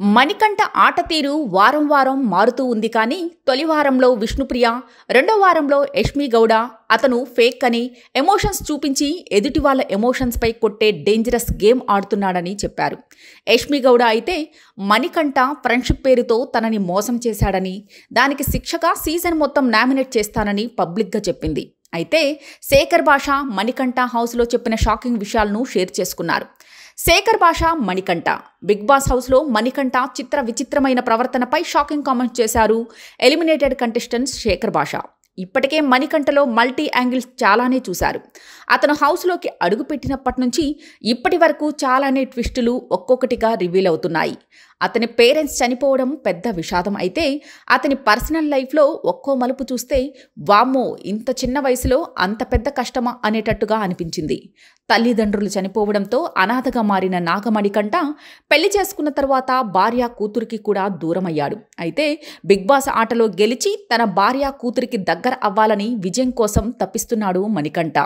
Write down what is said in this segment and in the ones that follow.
మణికంఠ ఆట తీరు వారం వారం మారుతూ ఉంది. కానీ తొలి వారంలో విష్ణుప్రియ, రెండో వారంలో యష్మి గౌడ అతను ఫేక్ అని ఎమోషన్స్ చూపించి ఎదుటి వాళ్ళ ఎమోషన్స్పై కొట్టే డేంజరస్ గేమ్ ఆడుతున్నాడని చెప్పారు. యష్మి గౌడ అయితే మణికంఠ ఫ్రెండ్షిప్ పేరుతో తనని మోసం చేశాడని, దానికి శిక్షగా సీజన్ మొత్తం నామినేట్ చేస్తానని పబ్లిక్గా చెప్పింది. అయితే శేఖర్ భాష మణికంఠ హౌస్లో చెప్పిన షాకింగ్ విషయాలను షేర్ చేసుకున్నారు. శేఖర్ భాష మణికంఠ బిగ్ బాస్ హౌస్లో మణికంఠ విచిత్రమైన ప్రవర్తనపై షాకింగ్ కామెంట్స్ చేశారు ఎలిమినేటెడ్ కంటెస్టెంట్స్ శేఖర్ భాష. ఇప్పటికే మణికంఠలో మల్టీ యాంగిల్స్ చాలానే చూశారు. అతను హౌస్లోకి అడుగుపెట్టినప్పటి నుంచి ఇప్పటి వరకు చాలానే ట్విస్టులు ఒక్కొక్కటిగా రివీల్ అవుతున్నాయి. అతని పేరెంట్స్ చనిపోవడం పెద్ద విషాదం అయితే, అతని పర్సనల్ లైఫ్లో ఒక్కో మలుపు చూస్తే వామ్మో ఇంత చిన్న వయసులో అంత పెద్ద కష్టమా అనేటట్టుగా అనిపించింది. తల్లిదండ్రులు చనిపోవడంతో అనాథగా మారిన నాగమణికంఠ పెళ్లి చేసుకున్న తర్వాత భార్య కూతురికి కూడా దూరమయ్యాడు. అయితే బిగ్ బాస్ ఆటలో గెలిచి తన భార్య కూతురికి దగ్గర అవ్వాలని విజయం కోసం తప్పిస్తున్నాడు మణికంఠ.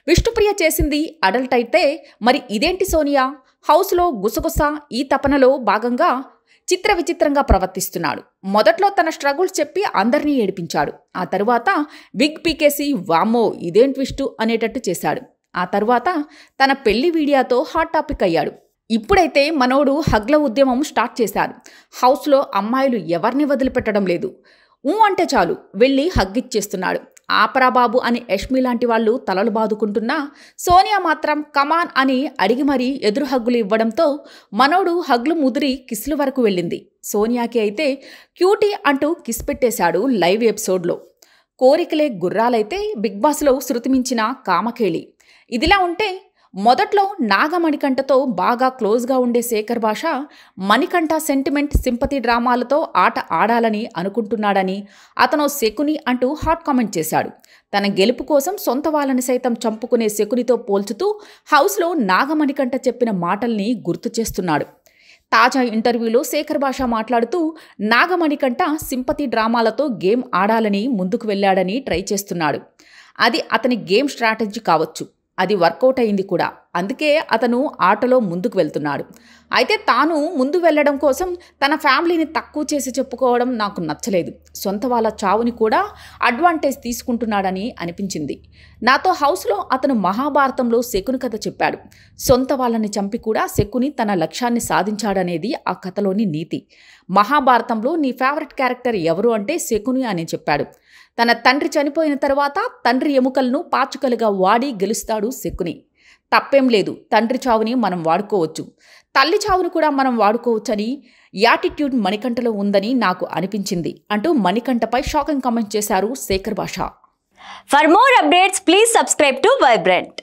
విష్ణుప్రియ చేసింది అడల్ట్ అయితే మరి ఇదేంటి సోనియా? హౌస్లో గుసగుస ఈ తపనలో భాగంగా విచిత్రంగా ప్రవర్తిస్తున్నాడు. మొదట్లో తన స్ట్రగుల్స్ చెప్పి అందరినీ ఏడిపించాడు. ఆ తరువాత విగ్ పీకేసి వామ్మో ఇదేం ట్విస్టు అనేటట్టు చేశాడు. ఆ తర్వాత తన పెళ్లి వీడియోతో హాట్ టాపిక్ అయ్యాడు. ఇప్పుడైతే మనోడు హగ్ల ఉద్యమం స్టార్ట్ చేశాడు. హౌస్లో అమ్మాయిలు ఎవరిని వదిలిపెట్టడం లేదు. అంటే చాలు వెళ్ళి హగ్ ఇచ్చేస్తున్నాడు. ఆపరాబాబు అని యష్మి లాంటి వాళ్ళు తలలు బాదుకుంటున్నా సోనియా మాత్రం కమాన్ అని అడిగి మరీ ఎదురు హగ్గులు ఇవ్వడంతో మనోడు హగ్లు ముదిరి కిస్లు వరకు వెళ్ళింది. సోనియాకి అయితే క్యూటీ అంటూ కిస్ పెట్టేశాడు లైవ్ ఎపిసోడ్లో. కోరికలే గుర్రాలైతే బిగ్ బాస్లో శృతిమించిన కామకేళి. ఇదిలా ఉంటే మొదట్లో నాగమణికంఠతో బాగా క్లోజ్గా ఉండే శేఖర్ భాష మణికంఠ సెంటిమెంట్ సింపతి డ్రామాలతో ఆట ఆడాలని అనుకుంటున్నాడని, అతను శకుని అంటూ హాట్ కామెంట్ చేశాడు. తన గెలుపు కోసం సొంత వాళ్ళని సైతం చంపుకునే శకునితో పోల్చుతూ హౌస్లో నాగమణికంఠ చెప్పిన మాటల్ని గుర్తు చేస్తున్నాడు. తాజా ఇంటర్వ్యూలో శేఖర్ భాష మాట్లాడుతూ నాగమణికంఠ సింపతి డ్రామాలతో గేమ్ ఆడాలని ముందుకు వెళ్ళాడని ట్రై చేస్తున్నాడు. అది అతని గేమ్ స్ట్రాటజీ కావచ్చు, అది వర్కౌట్ అయింది కూడా, అందుకే అతను ఆటలో ముందుకు వెళ్తున్నాడు. అయితే తాను ముందు వెళ్ళడం కోసం తన ఫ్యామిలీని తక్కువ చేసి చెప్పుకోవడం నాకు నచ్చలేదు. సొంత వాళ్ళ చావుని కూడా అడ్వాంటేజ్ తీసుకుంటున్నాడని అనిపించింది. నాతో హౌస్లో అతను మహాభారతంలో శకుని కథ చెప్పాడు. సొంత వాళ్ళని చంపి కూడా శకుని తన లక్ష్యాన్ని సాధించాడనేది ఆ కథలోని నీతి. మహాభారతంలో నీ ఫేవరెట్ క్యారెక్టర్ ఎవరు అంటే శకుని అని చెప్పాడు. తన తండ్రి చనిపోయిన తర్వాత తండ్రి ఎముకలను పాచుకలుగా వాడి గెలుస్తాడు శకుని. తప్పేం లేదు, తండ్రి చావుని మనం వాడుకోవచ్చు, తల్లి చావుని కూడా మనం వాడుకోవచ్చని యాటిట్యూడ్ మణికంఠలో ఉందని నాకు అనిపించింది అంటూ మణికంఠపై షాకింగ్ కామెంట్ చేశారు శేఖర్ భాష. For more updates please subscribe to vibrant.